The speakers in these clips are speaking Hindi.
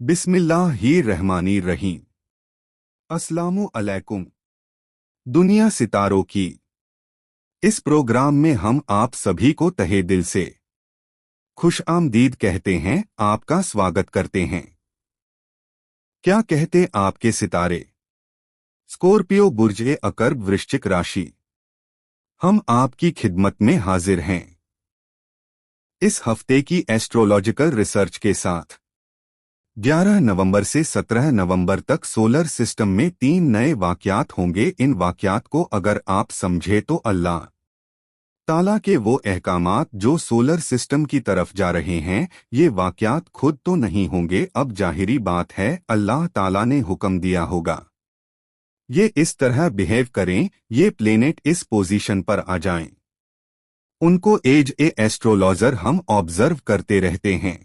बिस्मिल्लाहिर्रहमानिर्रहीम। अस्सलामु अलैकुम। दुनिया सितारों की इस प्रोग्राम में हम आप सभी को तहे दिल से खुशामदीद कहते हैं, आपका स्वागत करते हैं। क्या कहते आपके सितारे? स्कॉर्पियो बुर्ज अकर्ब वृश्चिक राशि, हम आपकी खिदमत में हाजिर हैं इस हफ्ते की एस्ट्रोलॉजिकल रिसर्च के साथ। 11 नवंबर से 17 नवंबर तक सोलर सिस्टम में 3 नए वाक़यात होंगे। इन वाक़यात को अगर आप समझे तो अल्लाह ताला के वो अहकामात जो सोलर सिस्टम की तरफ जा रहे हैं, ये वाक़यात खुद तो नहीं होंगे। अब जाहिरी बात है, अल्लाह ताला ने हुक्म दिया होगा ये इस तरह बिहेव करें, ये प्लेनेट इस पोजीशन पर आ जाएं। उनको एज ए एस्ट्रोलॉजर हम ऑब्जर्व करते रहते हैं।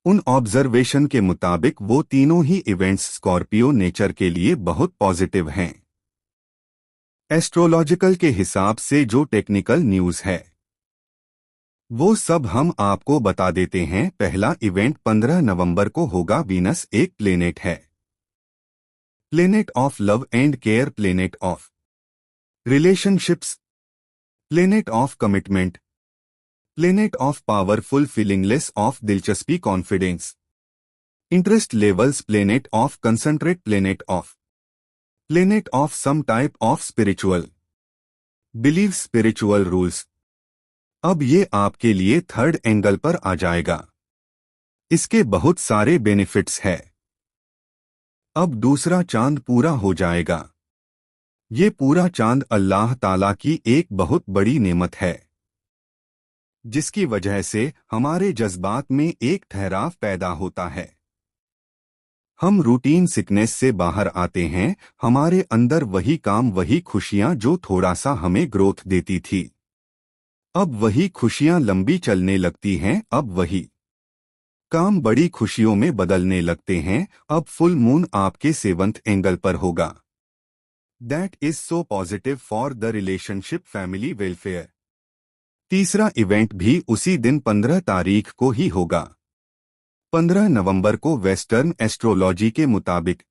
उन ऑब्जर्वेशन के मुताबिक वो तीनों ही इवेंट्स स्कॉर्पियो नेचर के लिए बहुत पॉजिटिव हैं। एस्ट्रोलॉजिकल के हिसाब से जो टेक्निकल न्यूज़ है वो सब हम आपको बता देते हैं। पहला इवेंट 15 नवंबर को होगा। वीनस एक प्लेनेट है, planet of love and care, planet of relationships, planet of commitment, planet of powerful feelings of दिलचस्पी, confidence, interest levels, planet of concentrate, planet of planet of some type of spiritual believe, spiritual rules. अब ये आपके लिए थर्ड एंगल पर आ जाएगा। इसके बहुत सारे बेनिफिट्स है। अब दूसरा चांद पूरा हो जाएगा। ये पूरा चांद अल्लाह ताला की एक बहुत बड़ी नेमत है, जिसकी वजह से हमारे जज्बात में एक ठहराव पैदा होता है। हम रूटीन सिकनेस से बाहर आते हैं। हमारे अंदर वही काम, वही खुशियां जो थोड़ा सा हमें ग्रोथ देती थी, अब वही खुशियां लंबी चलने लगती हैं। अब वही काम बड़ी खुशियों में बदलने लगते हैं। अब फुल मून आपके 7th एंगल पर होगा। That is so positive for the relationship, family welfare. तीसरा इवेंट भी उसी दिन 15 तारीख को ही होगा। 15 नवंबर को वेस्टर्न एस्ट्रोलॉजी के मुताबिक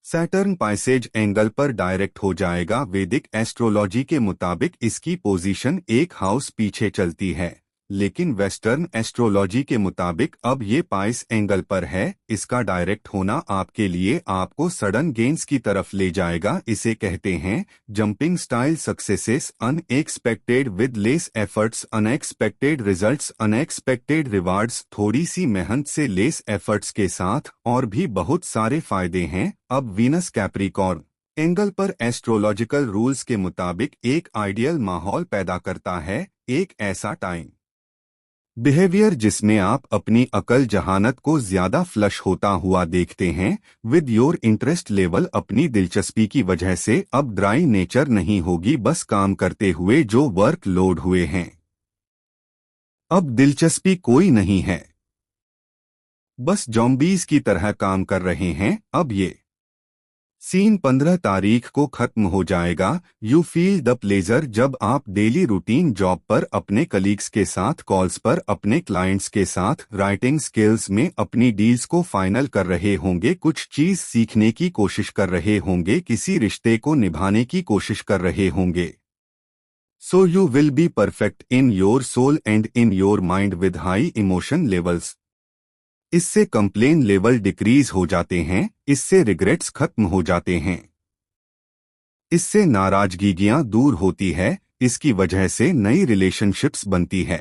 सैटर्न पाइसेज एंगल पर डायरेक्ट हो जाएगा। वैदिक एस्ट्रोलॉजी के मुताबिक इसकी पोजीशन एक हाउस पीछे चलती है, लेकिन वेस्टर्न एस्ट्रोलॉजी के मुताबिक अब ये पाइस एंगल पर है। इसका डायरेक्ट होना आपके लिए आपको सडन गेन्स की तरफ ले जाएगा। इसे कहते हैं jumping style successes, unexpected with less efforts, unexpected results, unexpected rewards. थोड़ी सी मेहनत से लेस एफर्ट्स के साथ और भी बहुत सारे फायदे हैं। अब वीनस कैप्रिकॉर्न एंगल पर एस्ट्रोलॉजिकल रूल्स के मुताबिक एक आइडियल माहौल पैदा करता है, एक ऐसा टाइम बिहेवियर जिसमें आप अपनी अकल जहानत को ज्यादा फ्लश होता हुआ देखते हैं। विद योर इंटरेस्ट लेवल, अपनी दिलचस्पी की वजह से अब ड्राई नेचर नहीं होगी, बस काम करते हुए जो वर्क लोड हुए हैं। अब दिलचस्पी कोई नहीं है, बस जॉम्बीज की तरह काम कर रहे हैं। अब ये सीन 15 तारीख को खत्म हो जाएगा। यू फील द प्लेजर, जब आप डेली रूटीन जॉब पर अपने कलीग्स के साथ, कॉल्स पर अपने क्लाइंट्स के साथ, राइटिंग स्किल्स में अपनी डील्स को फाइनल कर रहे होंगे, कुछ चीज सीखने की कोशिश कर रहे होंगे, किसी रिश्ते को निभाने की कोशिश कर रहे होंगे। So you will be perfect in your soul and in your mind with high emotion levels. इससे कंप्लेन लेवल डिक्रीज हो जाते हैं, इससे रिग्रेट्स खत्म हो जाते हैं, इससे नाराजगियां दूर होती है, इसकी वजह से नई रिलेशनशिप्स बनती है।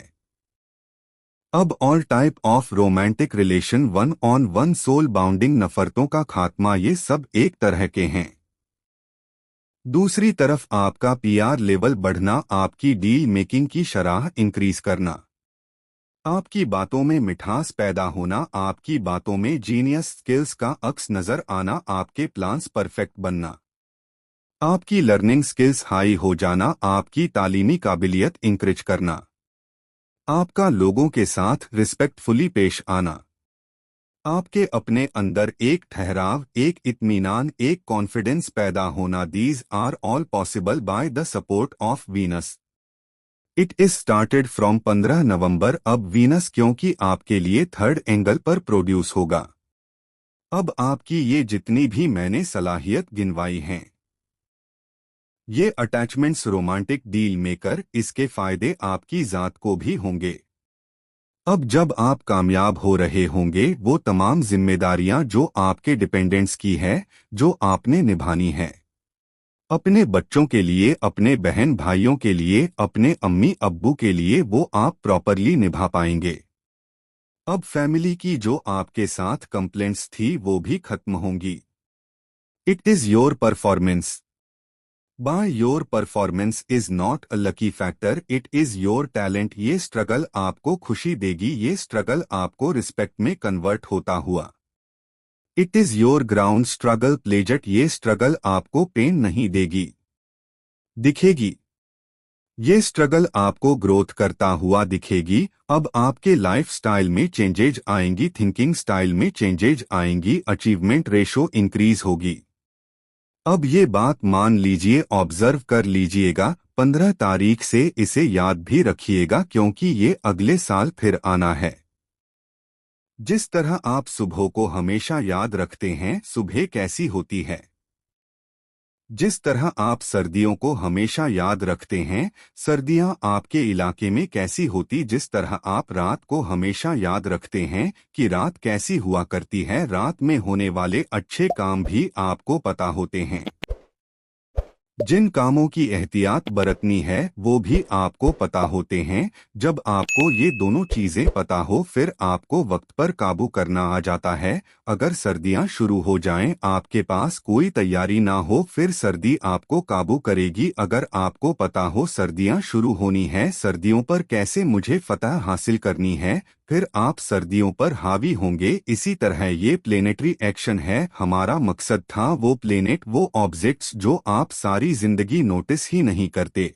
अब all type of romantic relation, one on one soul bounding, नफरतों का खात्मा, ये सब एक तरह के हैं। दूसरी तरफ आपका पीआर लेवल बढ़ना, आपकी डील मेकिंग की शरह इंक्रीज करना, आपकी बातों में मिठास पैदा होना, आपकी बातों में जीनियस स्किल्स का अक्स नजर आना, आपके प्लान्स परफेक्ट बनना, आपकी लर्निंग स्किल्स हाई हो जाना, आपकी तालीमी काबिलियत इंक्रीज करना, आपका लोगों के साथ रिस्पेक्टफुली पेश आना, आपके अपने अंदर एक ठहराव, एक इत्मीनान, एक कॉन्फिडेंस पैदा होना। These are all possible by the support of Venus. It is started from 15 November अब वीनस क्योंकि आपके लिए थर्ड एंगल पर प्रोड्यूस होगा। अब आपकी ये जितनी भी मैंने सलाहियत गिनवाई हैं, ये अटैचमेंट्स रोमांटिक डील मेकर, इसके फायदे आपकी जात को भी होंगे। अब जब आप कामयाब हो रहे होंगे वो तमाम जिम्मेदारियां जो आपके डिपेंडेंट्स की है, जो आपने निभानी है, अपने बच्चों के लिए, अपने बहन भाइयों के लिए, अपने अम्मी अब्बू के लिए, वो आप प्रॉपरली निभा पाएंगे। अब फैमिली की जो आपके साथ कंप्लेंट्स थी वो भी खत्म होंगी। It is your performance. By your performance is not a lucky factor, it is your talent. ये स्ट्रगल आपको खुशी देगी, ये स्ट्रगल आपको रिस्पेक्ट में कन्वर्ट होता हुआ। It is your ground struggle pleasant, ये स्ट्रगल आपको पेन नहीं देगी, दिखेगी। ये स्ट्रगल आपको ग्रोथ करता हुआ दिखेगी। अब आपके लाइफ स्टाइल में चेंजेज आएंगी, थिंकिंग स्टाइल में चेंजेज आएंगी, अचीवमेंट रेशो इंक्रीज होगी। अब ये बात मान लीजिए, ऑब्जर्व कर लीजिएगा, 15 तारीख से इसे याद भी रखिएगा क्योंकि ये अगले साल फिर आना है। जिस तरह आप सुबह को हमेशा याद रखते हैं सुबह कैसी होती है, जिस तरह आप सर्दियों को हमेशा याद रखते हैं सर्दियां आपके इलाके में कैसी होती, जिस तरह आप रात को हमेशा याद रखते हैं कि रात कैसी हुआ करती है, रात में होने वाले अच्छे काम भी आपको पता होते हैं। जिन कामों की एहतियात बरतनी है वो भी आपको पता होते हैं। जब आपको ये दोनों चीजें पता हो फिर आपको वक्त पर काबू करना आ जाता है। अगर सर्दियां शुरू हो जाएं, आपके पास कोई तैयारी ना हो, फिर सर्दी आपको काबू करेगी। अगर आपको पता हो सर्दियां शुरू होनी है, सर्दियों पर कैसे मुझे फतह हासिल करनी है, फिर आप सर्दियों पर हावी होंगे। इसी तरह ये प्लेनेटरी एक्शन है। हमारा मकसद था वो प्लेनेट, वो ऑब्जेक्ट्स जो आप सारी जिंदगी नोटिस ही नहीं करते,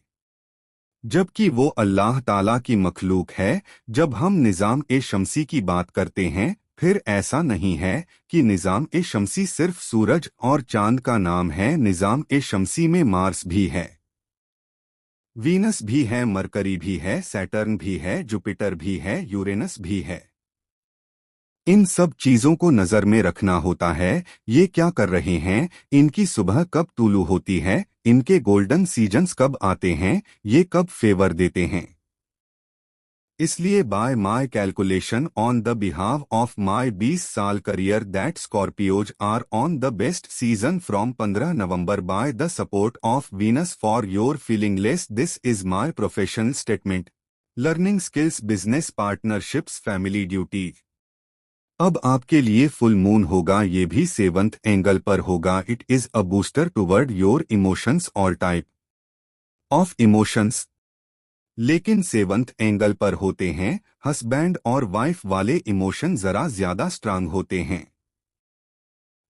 जबकि वो अल्लाह ताला की मखलूक है। जब हम निज़ाम ए शमसी की बात करते हैं, फिर ऐसा नहीं है कि निज़ाम ए शमसी सिर्फ सूरज और चांद का नाम है। निज़ाम ए शमसी में मार्स भी है, वीनस भी है, मरकरी भी है, सैटर्न भी है, जुपिटर भी है, यूरेनस भी है। इन सब चीजों को नजर में रखना होता है। ये क्या कर रहे हैं, इनकी सुबह कब तुलू होती है, इनके गोल्डन सीजन्स कब आते हैं, ये कब फेवर देते हैं। इसलिए by my calculation on the behalf of my 20 साल career that Scorpios are on the best season from 15 November by the support of Venus for your feelingless. This is my professional statement. Learning skills, business partnerships, family duty. अब आपके लिए फुल मून होगा, ये भी 7th एंगल पर होगा। It is a booster toward your emotions, all type of emotions. लेकिन 7th एंगल पर होते हैं हस्बैंड और वाइफ वाले इमोशन जरा ज्यादा स्ट्रांग होते हैं।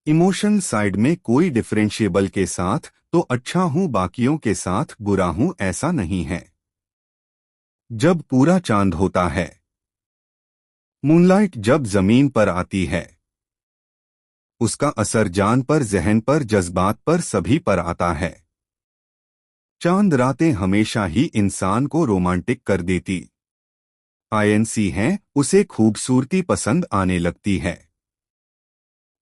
इमोशन साइड में कोई डिफरेंशिएबल के साथ तो अच्छा हूं, बाकियों के साथ बुरा हूं, ऐसा नहीं है। जब पूरा चांद होता है, मूनलाइट जब जमीन पर आती है, उसका असर जान पर, जहन पर, जज्बात पर, सभी पर आता है। चांद रातें हमेशा ही इंसान को रोमांटिक कर देती। आईएनसी है, उसे खूबसूरती पसंद आने लगती है।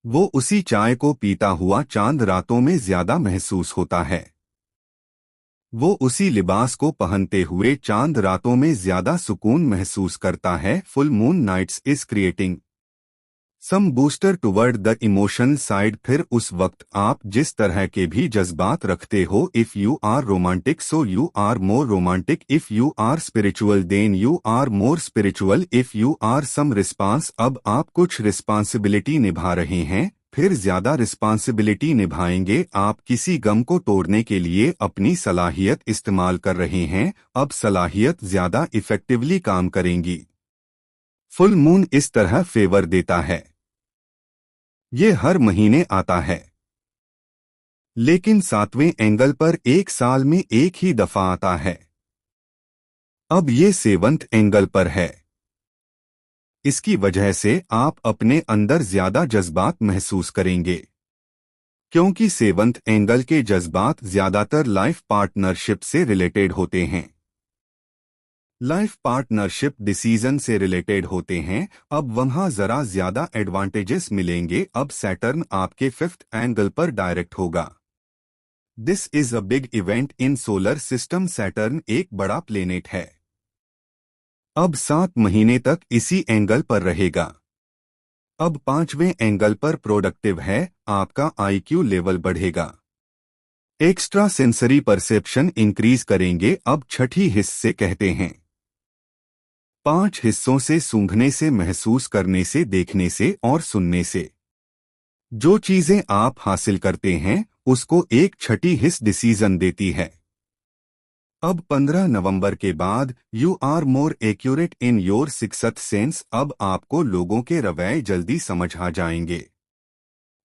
वो उसी चाय को पीता हुआ चांद रातों में ज्यादा महसूस होता है। वो उसी लिबास को पहनते हुए चांद रातों में ज्यादा सुकून महसूस करता है। Full moon nights is creating some booster toward the emotion side. फिर उस वक्त आप जिस तरह के भी जज्बात रखते हो, if you are romantic so you are more romantic, if you are spiritual then you are more spiritual, if you are some response. अब आप कुछ रिस्पांसिबिलिटी निभा रहे हैं, फिर ज्यादा रिस्पांसिबिलिटी निभाएंगे। आप किसी गम को तोड़ने के लिए अपनी सलाहियत इस्तेमाल कर रहे हैं, अब सलाहियत ज्यादा इफेक्टिवली काम करेंगी। फुल मून इस तरह फेवर देता है। ये हर महीने आता है, लेकिन 7वें एंगल पर एक साल में एक ही दफा आता है। अब ये 7th एंगल पर है। इसकी वजह से आप अपने अंदर ज्यादा जज्बात महसूस करेंगे, क्योंकि 7th एंगल के जज्बात ज्यादातर लाइफ पार्टनरशिप से रिलेटेड होते हैं। लाइफ पार्टनरशिप डिसीजन से रिलेटेड होते हैं। अब वहां जरा ज्यादा एडवांटेजेस मिलेंगे। अब सैटर्न आपके 5th एंगल पर डायरेक्ट होगा। This is a big event in solar system. Saturn एक बड़ा प्लेनेट है। अब 7 महीने तक इसी एंगल पर रहेगा। अब 5वें एंगल पर प्रोडक्टिव है। आपका आईक्यू लेवल बढ़ेगा। एक्स्ट्रा सेंसरी परसेप्शन इंक्रीज करेंगे। अब छठी हिस्से कहते हैं 5 हिस्सों से सूंघने से, महसूस करने से, देखने से और सुनने से। जो चीजें आप हासिल करते हैं उसको एक छठी हिस्स डिसीजन देती है। अब 15 नवंबर के बाद you are more accurate in your sixth sense. अब आपको लोगों के रवैये जल्दी समझ आ जाएंगे।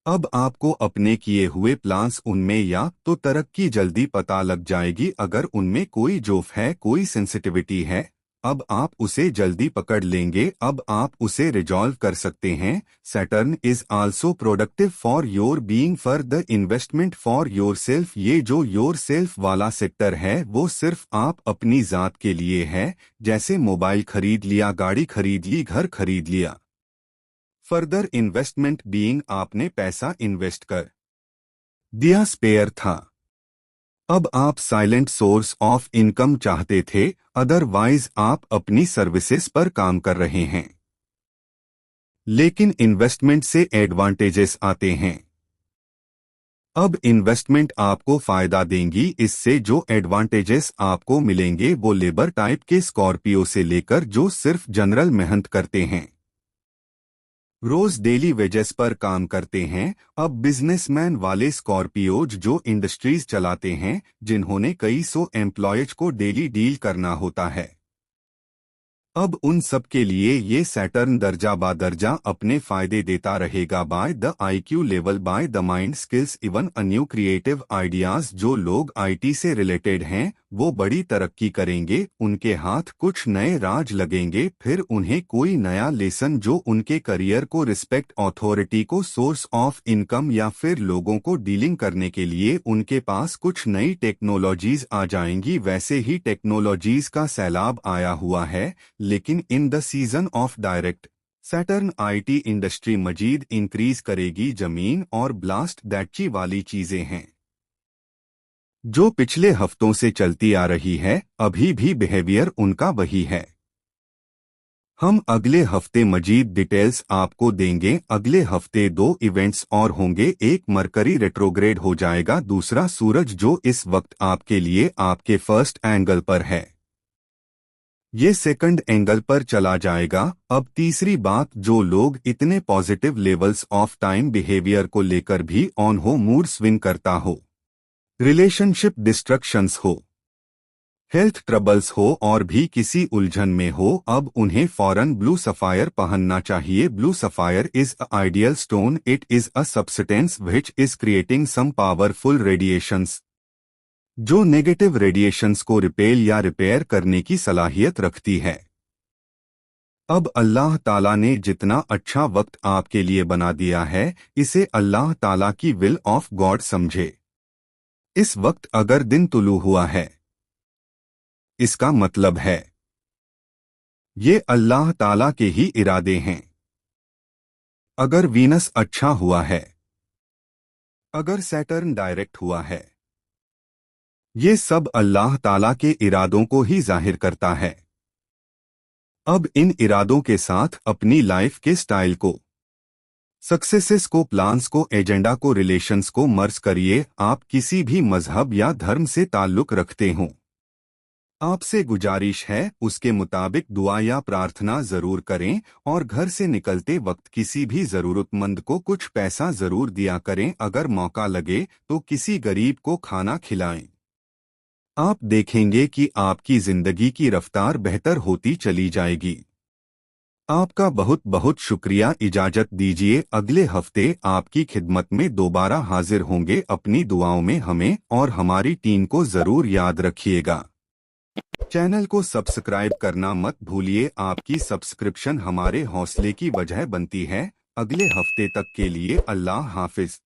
अब आपको अपने किए हुए प्लान्स उनमें या तो तरक्की जल्दी पता लग जाएगी। अगर उनमें कोई जोफ है, कोई सेंसिटिविटी है, अब आप उसे जल्दी पकड़ लेंगे। अब आप उसे रिजॉल्व कर सकते हैं। Saturn is also productive for your being for the investment for your self. ये जो योर सेल्फ वाला सेक्टर है वो सिर्फ आप अपनी जात के लिए है। जैसे मोबाइल खरीद लिया, गाड़ी खरीद ली, घर खरीद लिया। फर्दर इन्वेस्टमेंट बीइंग आपने पैसा इन्वेस्ट कर दिया, स्पेयर था। अब आप साइलेंट सोर्स ऑफ इनकम चाहते थे, अदरवाइज आप अपनी सर्विसेज पर काम कर रहे हैं। लेकिन इन्वेस्टमेंट से एडवांटेजेस आते हैं। अब इन्वेस्टमेंट आपको फायदा देंगी। इससे जो एडवांटेजेस आपको मिलेंगे वो लेबर टाइप के स्कॉर्पियो से लेकर जो सिर्फ जनरल मेहनत करते हैं, रोज डेली वेजेस पर काम करते हैं। अब बिजनेसमैन वाले स्कॉर्पियोज जो इंडस्ट्रीज चलाते हैं, जिन्होंने कई सौ एम्प्लॉयज को डेली डील करना होता है, अब उन सब के लिए ये सैटर्न दर्जा बा दर्जा अपने फायदे देता रहेगा। By the IQ level, by the mind skills, even a new creative ideas. जो लोग आईटी से रिलेटेड हैं वो बड़ी तरक्की करेंगे। उनके हाथ कुछ नए राज लगेंगे। फिर उन्हें कोई नया लेसन जो उनके करियर को, रिस्पेक्ट, अथॉरिटी को, सोर्स ऑफ इनकम या फिर लोगों को डीलिंग करने के लिए उनके पास कुछ नई टेक्नोलॉजीज आ जाएंगी। वैसे ही टेक्नोलॉजीज का सैलाब आया हुआ है। लेकिन in the season of direct Saturn IT industry मजीद इंक्रीज करेगी। जमीन और ब्लास्ट दैटची वाली चीजें हैं जो पिछले हफ्तों से चलती आ रही है। अभी भी बिहेवियर उनका वही है। हम अगले हफ्ते मजीद डिटेल्स आपको देंगे। अगले हफ्ते 2 इवेंट्स और होंगे। एक मरकरी रेट्रोग्रेड हो जाएगा, दूसरा सूरज जो इस वक्त आपके लिए आपके फर्स्ट एंगल पर है, ये सेकंड एंगल पर चला जाएगा। अब तीसरी बात, जो लोग इतने positive levels of time behaviour को लेकर भी ऑन हो, मूड स्विंग करता हो, रिलेशनशिप डिस्ट्रक्शंस हो, हेल्थ ट्रबल्स हो और भी किसी उलझन में हो, अब उन्हें फौरन ब्लू सफायर पहनना चाहिए। Blue sapphire is a ideal stone. It is a substance which is creating some powerful radiations जो नेगेटिव रेडिएशंस को रिपेल या रिपेयर करने की सलाहियत रखती है। अब अल्लाह ताला ने जितना अच्छा वक्त आपके लिए बना दिया है, इसे अल्लाह ताला की विल ऑफ गॉड समझे। इस वक्त अगर दिन तुलू हुआ है, इसका मतलब है ये अल्लाह ताला के ही इरादे हैं। अगर वीनस अच्छा हुआ है, अगर सैटर्न डायरेक्ट हुआ है, ये सब अल्लाह ताला के इरादों को ही जाहिर करता है। अब इन इरादों के साथ अपनी लाइफ के स्टाइल को, सक्सेसेस को, प्लान्स को, एजेंडा को, रिलेशंस को मर्ज करिए। आप किसी भी मजहब या धर्म से ताल्लुक रखते हों, आपसे गुजारिश है उसके मुताबिक दुआ या प्रार्थना जरूर करें और घर से निकलते वक्त किसी भी जरूरतमंद को कुछ पैसा जरूर दिया करें। अगर मौका लगे तो किसी गरीब को खाना खिलाएं। आप देखेंगे कि आपकी जिंदगी की रफ्तार बेहतर होती चली जाएगी। आपका बहुत बहुत शुक्रिया। इजाजत दीजिए, अगले हफ्ते आपकी खिदमत में दोबारा हाजिर होंगे। अपनी दुआओं में हमें और हमारी टीम को जरूर याद रखिएगा। चैनल को सब्सक्राइब करना मत भूलिए। आपकी सब्सक्रिप्शन हमारे हौसले की वजह बनती है। अगले हफ्ते तक के लिए अल्लाह हाफिज।